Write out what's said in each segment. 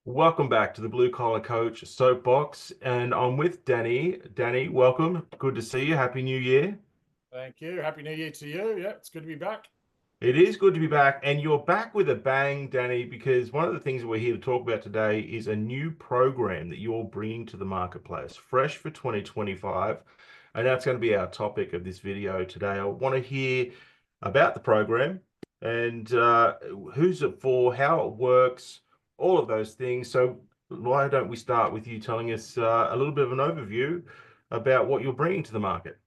Welcome back to the Blue Collar Coach Soapbox, and I'm with Danny. Danny, welcome. Good to see you. Happy New Year. Thank you. Happy New Year to you. Yeah, it's good to be back. It is good to be back, and you're back with a bang, Danny, because one of the things that we're here to talk about today is a new program that you're bringing to the marketplace, fresh for 2025, and that's going to be our topic of this video today. I want to hear about the program and who's it for, how it works, all of those things. So why don't we start with you telling us a little bit of an overview about what you're bringing to the market?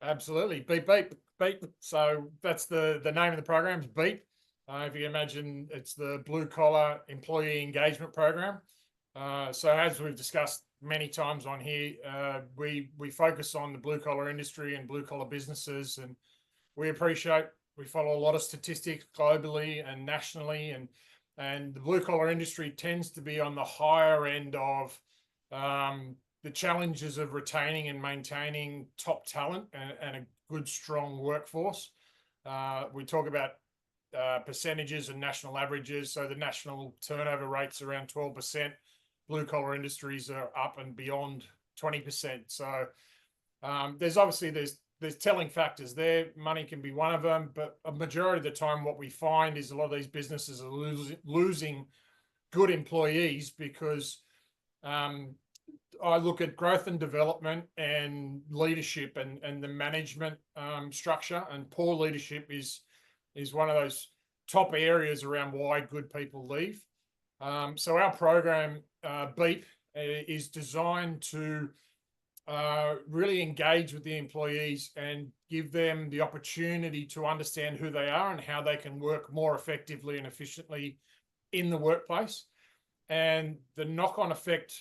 Absolutely. Beep, beep, beep. So that's the name of the program is Beep. If you imagine, it's the blue collar employee engagement program. So as we've discussed many times on here, we focus on the blue collar industry and blue collar businesses, and we follow a lot of statistics globally and nationally, and the blue collar industry tends to be on the higher end of the challenges of retaining and maintaining top talent and a good, strong workforce. We talk about percentages and national averages. So the national turnover rate's around 12%. Blue collar industries are up and beyond 20%. So there's telling factors there. Money can be one of them, but a majority of the time, what we find is a lot of these businesses are losing good employees because I look at growth and development and leadership and the management structure, and poor leadership is one of those top areas around why good people leave. So our program, Beep, is designed to really engage with the employees and give them the opportunity to understand who they are and how they can work more effectively and efficiently in the workplace. And the knock-on effect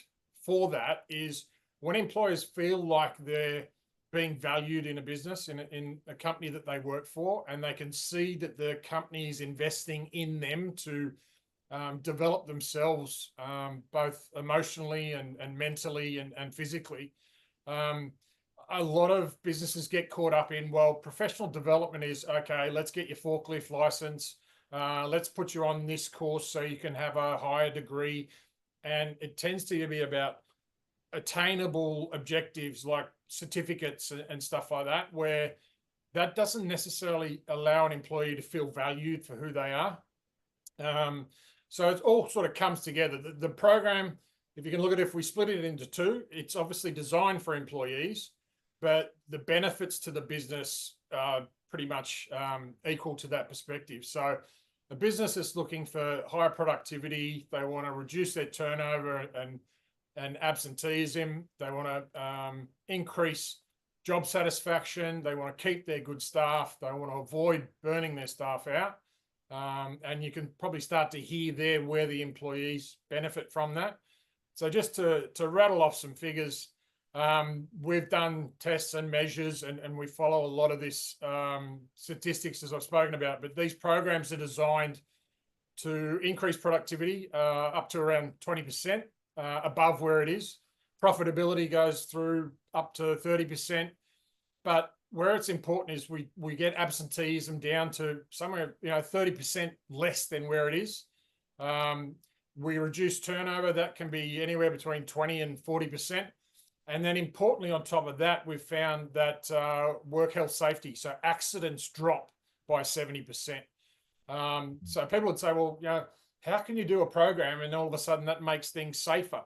for that is when employers feel like they're being valued in a business, in a company that they work for, and they can see that the company is investing in them to develop themselves both emotionally and mentally and physically. A lot of businesses get caught up in, well, professional development is, okay, let's get your forklift license. Let's put you on this course so you can have a higher degree. And it tends to be about attainable objectives like certificates and stuff like that, where that doesn't necessarily allow an employee to feel valued for who they are. So it all sort of comes together. The program, if you can look at it, if we split it into two, it's obviously designed for employees, but the benefits to the business are pretty much equal to that perspective. So the business is looking for higher productivity. They want to reduce their turnover and absenteeism. They want to increase job satisfaction. They want to keep their good staff. They want to avoid burning their staff out. And you can probably start to hear there where the employees benefit from that. So just to rattle off some figures, we've done tests and measures, and we follow a lot of this statistics as I've spoken about, but these programs are designed to increase productivity up to around 20% above where it is. Profitability goes through up to 30%, but where it's important is we get absenteeism down to somewhere 30% less than where it is. We reduce turnover. That can be anywhere between 20 and 40%. And then importantly, on top of that, we've found that work health safety, so accidents drop by 70%. So people would say, well, how can you do a program and all of a sudden that makes things safer?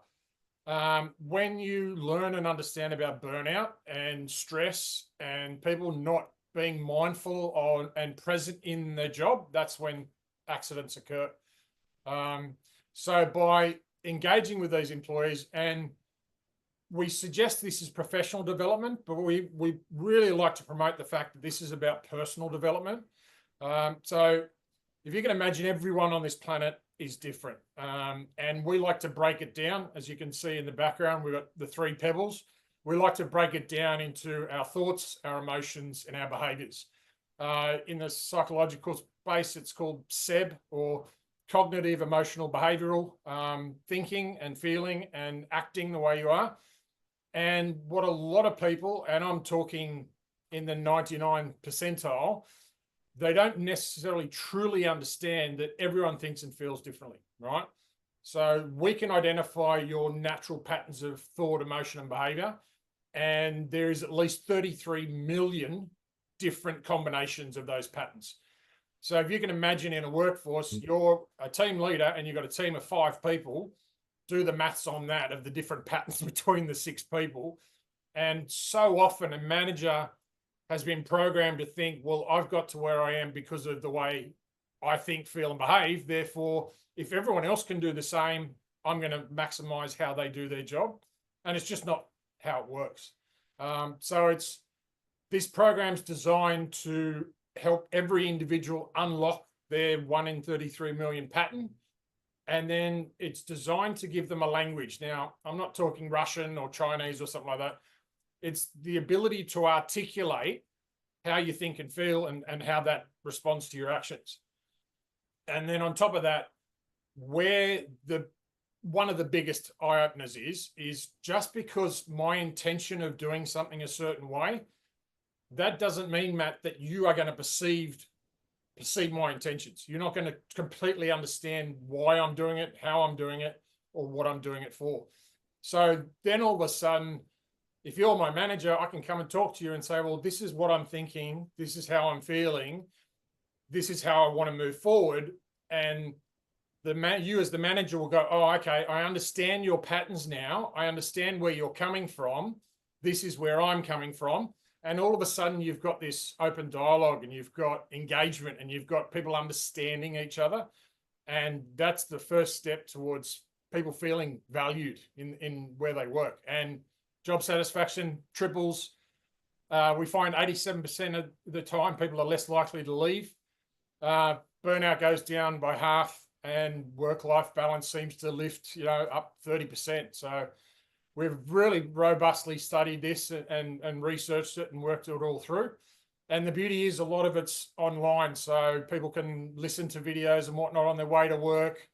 When you learn and understand about burnout and stress and people not being mindful of and present in their job, that's when accidents occur. So by engaging with these employees, and we suggest this is professional development, but we really like to promote the fact that this is about personal development. So if you can imagine, everyone on this planet is different. And we like to break it down. As you can see in the background, we've got the three pebbles. We like to break it down into our thoughts, our emotions, and our behaviors. In the psychological space, it's called SEB, or cognitive, emotional, behavioral, thinking and feeling and acting the way you are. And what a lot of people, and I'm talking in the 99 percentile, they don't necessarily truly understand that everyone thinks and feels differently, right? So we can identify your natural patterns of thought, emotion, and behavior. And there is at least 33 million different combinations of those patterns. So if you can imagine in a workforce, you're a team leader and you've got a team of 5 people, do the maths on that of the different patterns between the 6 people. And so often a manager has been programmed to think, well, I've got to where I am because of the way I think, feel, and behave. Therefore, if everyone else can do the same, I'm going to maximize how they do their job. And it's just not how it works. So this program's designed to help every individual unlock their 1 in 33 million pattern. And then it's designed to give them a language. Now, I'm not talking Russian or Chinese or something like that. It's the ability to articulate how you think and feel and how that responds to your actions. And then on top of that, where one of the biggest eye openers is just because my intention of doing something a certain way, that doesn't mean, Matt, that you are going to perceive my intentions. You're not going to completely understand why I'm doing it, how I'm doing it, or what I'm doing it for. So then all of a sudden, if you're my manager, I can come and talk to you and say, well, this is what I'm thinking. This is how I'm feeling. This is how I want to move forward. And you as the manager will go, oh, okay, I understand your patterns now. I understand where you're coming from. This is where I'm coming from. And all of a sudden you've got this open dialogue and you've got engagement and you've got people understanding each other. And that's the first step towards people feeling valued in where they work. And job satisfaction triples. We find 87% of the time people are less likely to leave. Burnout goes down by half, and work-life balance seems to lift, up 30%. So we've really robustly studied this and researched it and worked it all through. And the beauty is a lot of it's online, so people can listen to videos and whatnot on their way to work,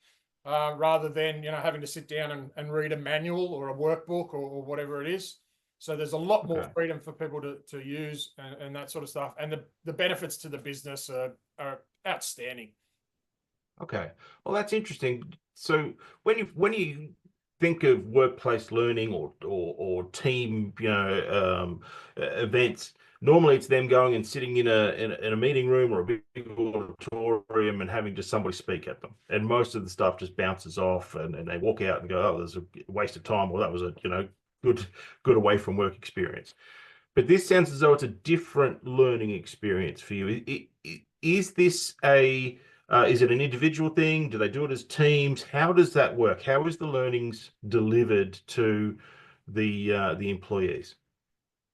rather than having to sit down and read a manual or a workbook or whatever it is. So there's a lot more freedom for people to use and that sort of stuff. And the benefits to the business are outstanding. Okay. Well, that's interesting. So when you think of workplace learning or team, events, normally it's them going and sitting in a meeting room or a big auditorium and having just somebody speak at them. And most of the stuff just bounces off and they walk out and go, oh, there's a waste of time, or that was a, good away from work experience. But this sounds as though it's a different learning experience for you. Is this is it an individual thing? Do they do it as teams? How does that work? How is the learnings delivered to the employees?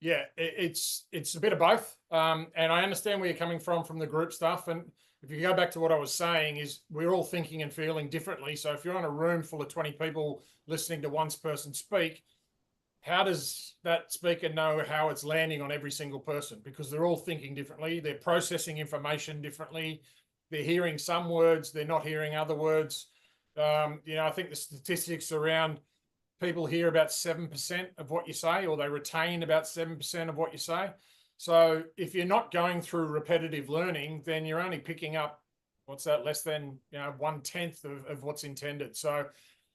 Yeah, it's a bit of both. And I understand where you're coming from the group stuff. And if you go back to what I was saying, is we're all thinking and feeling differently. So if you're in a room full of 20 people listening to one person speak, how does that speaker know how it's landing on every single person? Because they're all thinking differently. They're processing information differently. They're hearing some words. They're not hearing other words. I think the statistics around people hear about 7% of what you say, or they retain about 7% of what you say. So if you're not going through repetitive learning, then you're only picking up, less than 1/10 of what's intended. So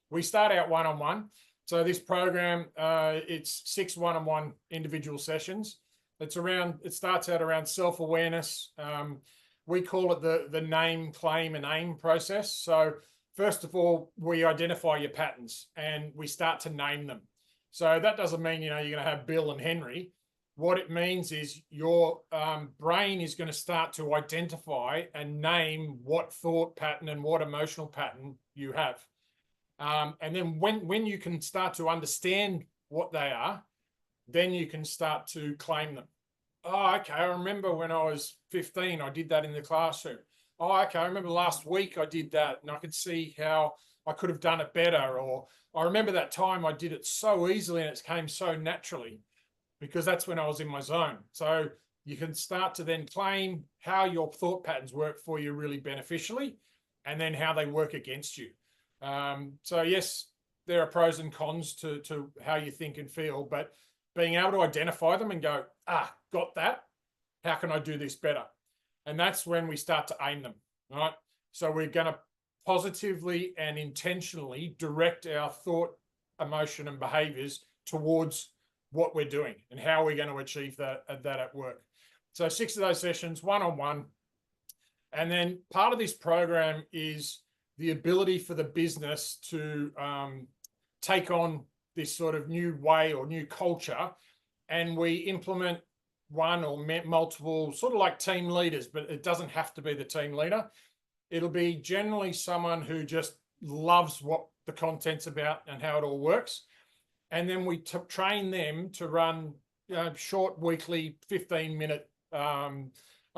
we start out one-on-one. So this program, it's 6 one-on-one individual sessions. It starts out around self-awareness. We call it the name, claim, and aim process. So first of all, we identify your patterns and we start to name them. So that doesn't mean, you're going to have Bill and Henry. What it means is your brain is going to start to identify and name what thought pattern and what emotional pattern you have. And then when you can start to understand what they are, then you can start to claim them. Oh, okay, I remember when I was 15, I did that in the classroom. Oh, okay, I remember last week I did that and I could see how I could have done it better. Or I remember that time I did it so easily and it came so naturally, because that's when I was in my zone. So you can start to then claim how your thought patterns work for you really beneficially, and then how they work against you. So yes, there are pros and cons to how you think and feel, but being able to identify them and go, got that. How can I do this better? And that's when we start to aim them, right? So we're going to positively and intentionally direct our thought, emotion, and behaviors towards what we're doing and how we're going to achieve that at work. So 6 of those sessions, one-on-one. And then part of this program is the ability for the business to take on this sort of new way or new culture. And we implement one or multiple, sort of like team leaders, but it doesn't have to be the team leader. It'll be generally someone who just loves what the content's about and how it all works. And then we train them to run short weekly 15-minute, I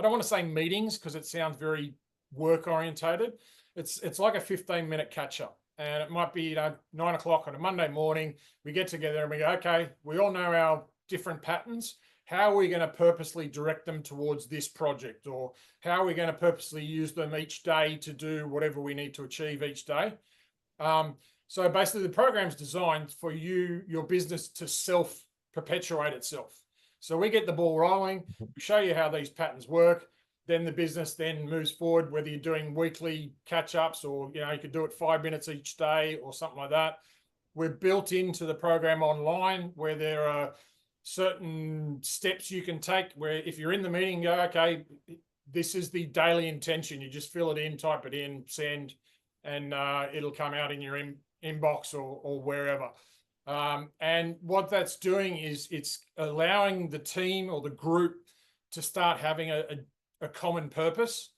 don't want to say meetings because it sounds very work orientated. It's like a 15-minute catch up. And it might be 9 o'clock on a Monday morning. We get together and we go, okay, we all know our different patterns. How are we going to purposely direct them towards this project? Or how are we going to purposely use them each day to do whatever we need to achieve each day? So basically the program's designed for your business to self-perpetuate itself. So we get the ball rolling, we show you how these patterns work, then the business then moves forward, whether you're doing weekly catch-ups or you could do it 5 minutes each day or something like that. We're built into the program online where there are certain steps you can take where if you're in the meeting, go, okay, this is the daily intention. You just fill it in, type it in, send, and it'll come out in your inbox or wherever. And what that's doing is it's allowing the team or the group to start having a common purpose.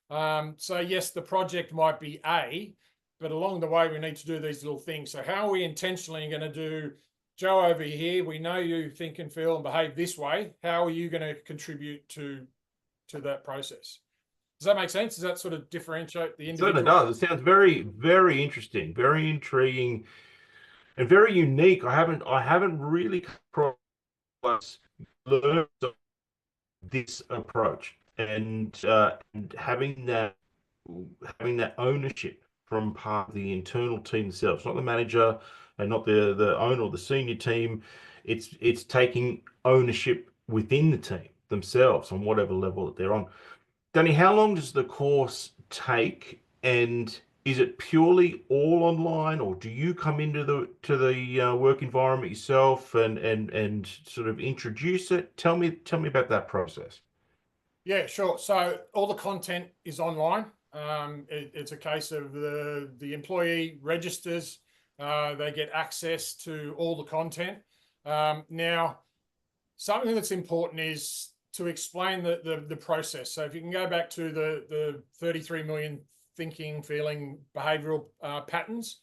So yes, the project might be A, but along the way, we need to do these little things. So how are we intentionally going to do, Joe, over here, we know you think and feel and behave this way. How are you going to contribute to that process? Does that make sense? Does that sort of differentiate the individual? It certainly does. It sounds very, very interesting, very intriguing, and very unique. I haven't really learned this approach and having that ownership from part of the internal team themselves, not the manager and not the owner or the senior team. It's taking ownership within the team themselves on whatever level that they're on. Danny, how long does the course take, and is it purely all online, or do you come into the work environment yourself and sort of introduce it? Tell me about that process. Yeah, sure. So all the content is online. It's a case of the employee registers, they get access to all the content. Now, something that's important is to explain the process. So if you can go back to the 33 million thinking, feeling, behavioral patterns,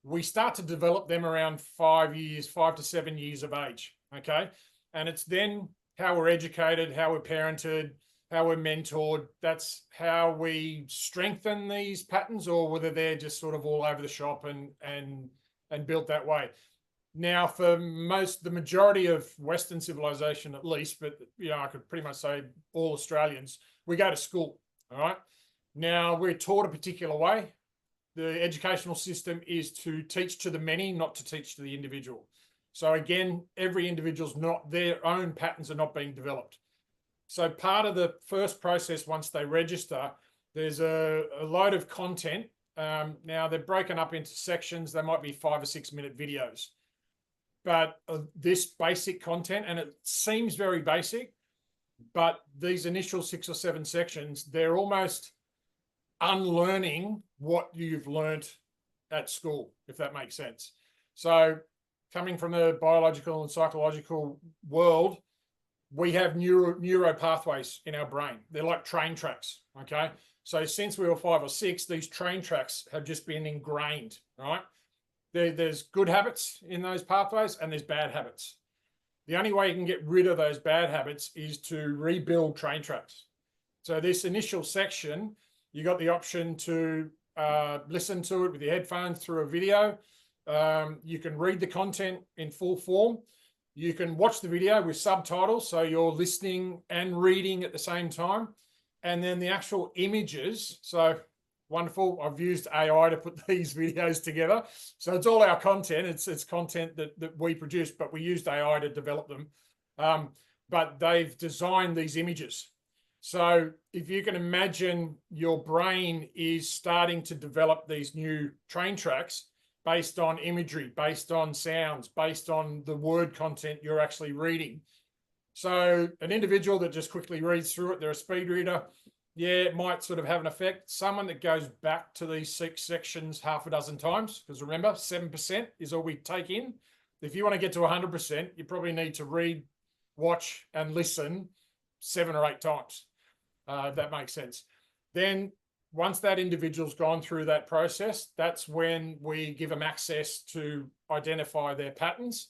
we start to develop them around 5 to 7 years of age, okay? And it's then how we're educated, how we're parented, how we're mentored. That's how we strengthen these patterns, or whether they're just sort of all over the shop and built that way. Now, for the majority of Western civilization, at least, but I could pretty much say all Australians, we go to school. All right. Now we're taught a particular way. The educational system is to teach to the many, not to teach to the individual. So again, every individual's not, their own patterns are not being developed. So part of the first process, once they register, there's a load of content. Now they're broken up into sections. They might be 5 or 6 minute videos. But this basic content, and it seems very basic, but these initial 6 or 7 sections, they're almost unlearning what you've learned at school, if that makes sense. So coming from the biological and psychological world, we have neuro pathways in our brain. They're like train tracks, okay? So since we were 5 or 6, these train tracks have just been ingrained, right? There's good habits in those pathways and there's bad habits. The only way you can get rid of those bad habits is to rebuild train tracks. So this initial section, you got the option to listen to it with your headphones through a video. You can read the content in full form. You can watch the video with subtitles, so you're listening and reading at the same time. And then the actual images, so wonderful. I've used AI to put these videos together. So it's all our content. It's content that we produce, but we used AI to develop them. But they've designed these images. So if you can imagine, your brain is starting to develop these new train tracks based on imagery, based on sounds, based on the word content you're actually reading. So an individual that just quickly reads through it, they're a speed reader, yeah, it might sort of have an effect. Someone that goes back to these 6 sections half a dozen times, because remember, 7% is all we take in. If you want to get to 100%, you probably need to read, watch, and listen 7 or 8 times. That makes sense. Then once that individual's gone through that process, that's when we give them access to identify their patterns,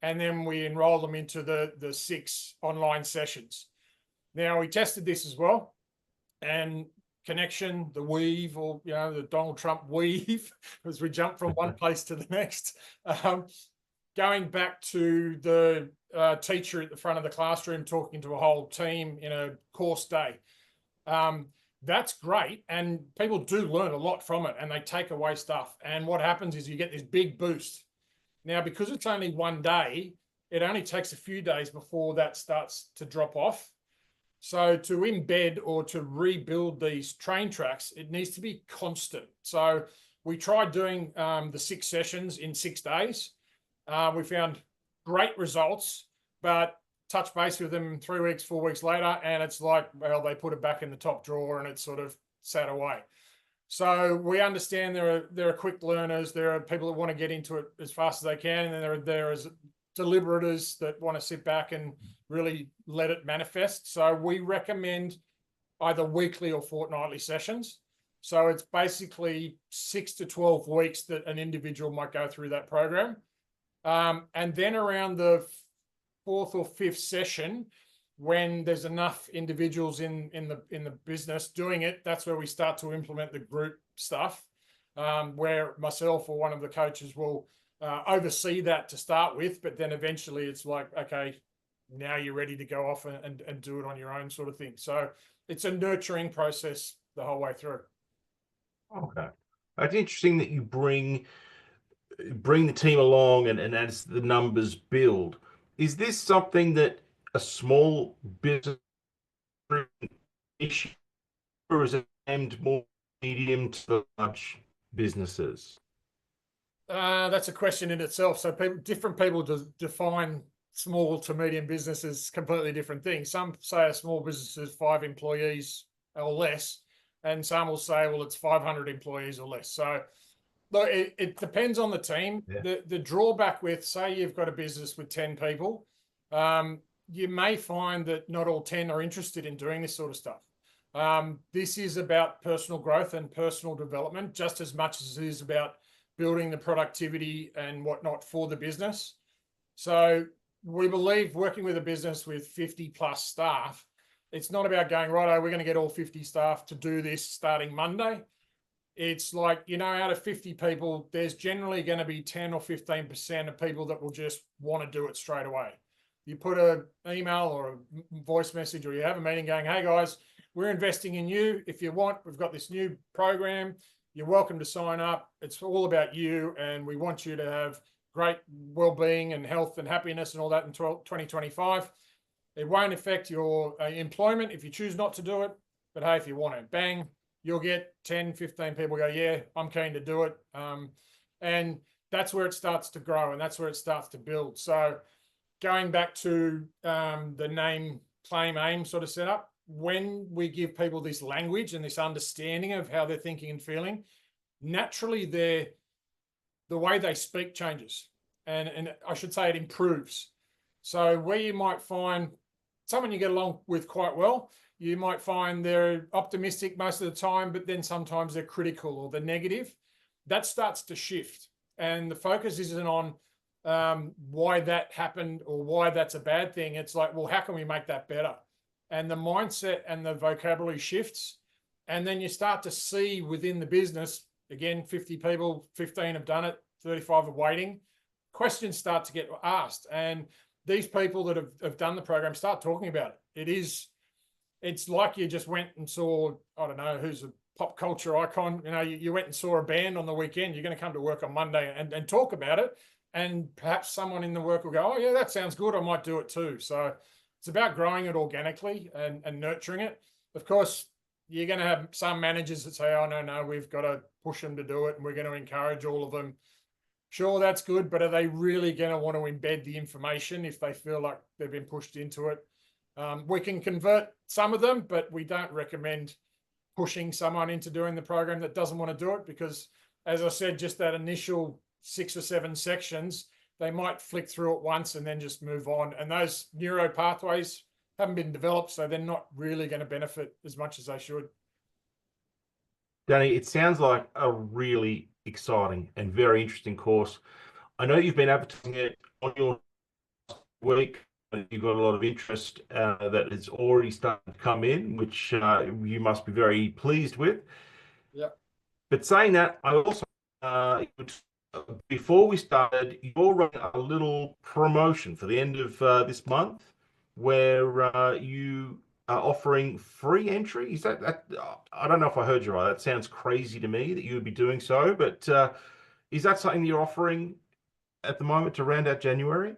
and then we enroll them into the 6 online sessions. Now, we tested this as well, and connection, the weave, or the Donald Trump weave, as we jump from one place to the next. Going back to the teacher at the front of the classroom talking to a whole team in a course day. That's great, and people do learn a lot from it, and they take away stuff. And what happens is you get this big boost. Now, because it's only one day, it only takes a few days before that starts to drop off. So to embed or to rebuild these train tracks, it needs to be constant. So we tried doing the 6 sessions in 6 days. We found great results, but touch base with them 3 weeks, 4 weeks later, and it's like, well, they put it back in the top drawer and it's sort of sat away. So we understand there are quick learners, there are people that want to get into it as fast as they can, and then there is deliberators that want to sit back and really let it manifest. So we recommend either weekly or fortnightly sessions. So it's basically 6 to 12 weeks that an individual might go through that program. And then around the 4th or 5th session, when there's enough individuals in the business doing it, that's where we start to implement the group stuff, where myself or one of the coaches will oversee that to start with, but then eventually it's like, okay, now you're ready to go off and do it on your own, sort of thing. So it's a nurturing process the whole way through. Okay. It's interesting that you bring the team along, and as the numbers build. Is this something that a small business issue, or is it aimed more medium to large businesses? That's a question in itself. So different people define small to medium businesses completely different things. Some say a small business is 5 employees or less, and some will say, well, it's 500 employees or less. So look, it depends on the team. Yeah. The drawback with, say, you've got a business with 10 people, you may find that not all 10 are interested in doing this sort of stuff. This is about personal growth and personal development just as much as it is about building the productivity and whatnot for the business. So we believe working with a business with 50 plus staff, it's not about going, righto, we're going to get all 50 staff to do this starting Monday. It's like, out of 50 people, there's generally going to be 10 or 15% of people that will just want to do it straight away. You put an email or a voice message, or you have a meeting going, hey guys, we're investing in you. If you want, we've got this new program. You're welcome to sign up. It's all about you, and we want you to have great well-being and health and happiness and all that in 2025. It won't affect your employment if you choose not to do it, but hey, if you want it, bang, you'll get 10, 15 people go, yeah, I'm keen to do it. And that's where it starts to grow, and that's where it starts to build. So going back to the name, claim, aim sort of setup, when we give people this language and this understanding of how they're thinking and feeling, naturally the way they speak changes. And I should say it improves. So where you might find someone you get along with quite well, you might find they're optimistic most of the time, but then sometimes they're critical or they're negative. That starts to shift. And the focus isn't on why that happened or why that's a bad thing. It's like, well, how can we make that better? And the mindset and the vocabulary shifts. And then you start to see within the business, again, 50 people, 15 have done it, 35 are waiting. Questions start to get asked. And these people that have done the program start talking about it. It's like you just went and saw, I don't know, who's a pop culture icon. You went and saw a band on the weekend. You're going to come to work on Monday and talk about it. And perhaps someone in the work will go, oh, yeah, that sounds good. I might do it too. So it's about growing it organically and nurturing it. of course, you're going to have some managers that say, oh, no, we've got to push them to do it and we're going to encourage all of them. Sure, that's good, but are they really going to want to embed the information if they feel like they've been pushed into it? We can convert some of them, but we don't recommend pushing someone into doing the program that doesn't want to do it, because, as I said, just that initial 6 or 7 sections, they might flick through it once and then just move on. And those neuro pathways haven't been developed, so they're not really going to benefit as much as they should. Danny, it sounds like a really exciting and very interesting course. I know you've been advertising it on your week. You've got a lot of interest that has already started to come in, which you must be very pleased with. Yeah. But saying that, I also, before we started, you're running a little promotion for the end of this month where you are offering free entry. Is that, I don't know if I heard you right. That sounds crazy to me that you would be doing so, but is that something that you're offering at the moment to round out January?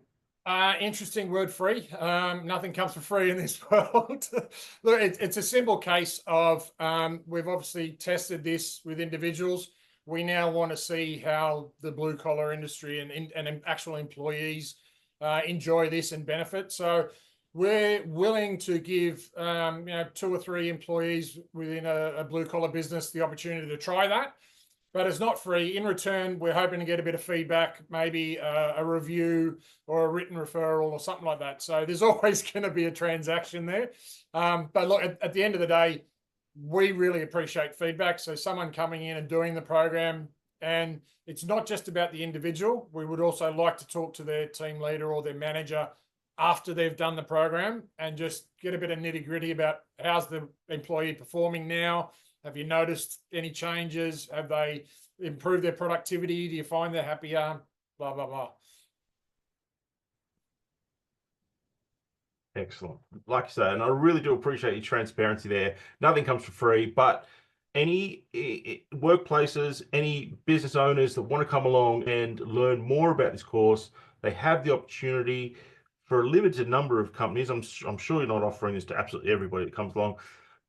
Interesting word, free. Nothing comes for free in this world. Look, it's a simple case of we've obviously tested this with individuals. We now want to see how the blue collar industry and actual employees enjoy this and benefit. So we're willing to give 2 or 3 employees within a blue collar business the opportunity to try that. But it's not free. In return, we're hoping to get a bit of feedback, maybe a review or a written referral or something like that. So there's always going to be a transaction there. But look, at the end of the day, we really appreciate feedback. So someone coming in and doing the program, and it's not just about the individual. We would also like to talk to their team leader or their manager after they've done the program and just get a bit of nitty gritty about how's the employee performing now. Have you noticed any changes? Have they improved their productivity? Do you find they're happier? Blah, blah, blah. Excellent. Like you say, and I really do appreciate your transparency there. Nothing comes for free, but any workplaces, any business owners that want to come along and learn more about this course, they have the opportunity for a limited number of companies. I'm sure you're not offering this to absolutely everybody that comes along,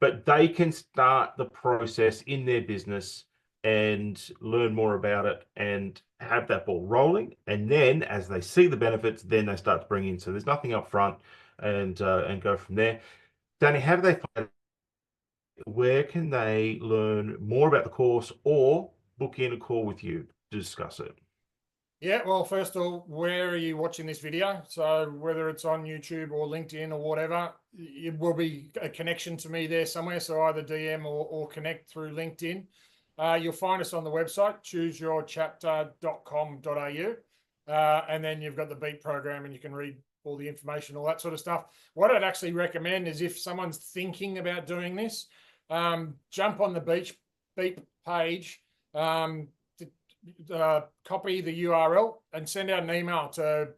but they can start the process in their business and learn more about it and have that ball rolling. And then as they see the benefits, then they start to bring in. So there's nothing up front and go from there. Danny, how do they find, where can they learn more about the course or book in a call with you to discuss it? Yeah, well, first of all, where are you watching this video? So whether it's on YouTube or LinkedIn or whatever, it will be a connection to me there somewhere. So either DM or connect through LinkedIn. You'll find us on the website, chooseyourchapter.com.au. And then you've got the BEAT program and you can read all the information, all that sort of stuff. What I'd actually recommend is if someone's thinking about doing this, jump on the BEAT page, copy the URL and send out an email to,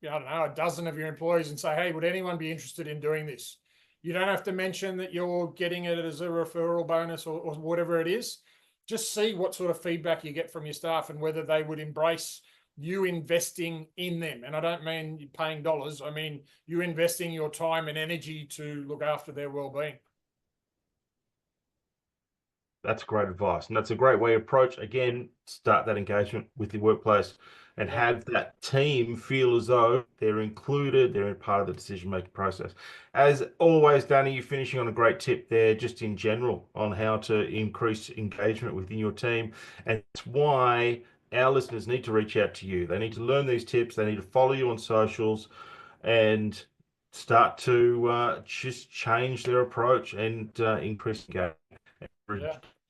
I don't know, a dozen of your employees and say, hey, would anyone be interested in doing this? You don't have to mention that you're getting it as a referral bonus or whatever it is. Just see what sort of feedback you get from your staff and whether they would embrace you investing in them. And I don't mean you paying dollars. I mean you investing your time and energy to look after their well-being. That's great advice. And that's a great way to approach, again, start that engagement with the workplace and have that team feel as though they're included, they're a part of the decision-making process. As always, Danny, you're finishing on a great tip there, just in general, on how to increase engagement within your team. And that's why our listeners need to reach out to you. They need to learn these tips. They need to follow you on socials and start to just change their approach and increase engagement.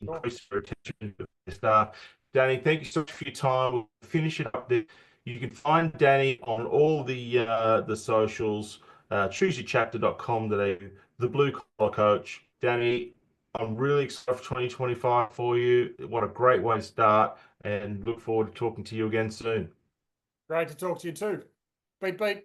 Increase the retention of the staff. Danny, thank you so much for your time. We'll finish it up there. You can find Danny on all the socials, chooseyourchapter.com.au, the Blue Collar Coach. Danny, I'm really excited for 2025 for you. What a great way to start, and look forward to talking to you again soon. Great to talk to you too. Beat, beat.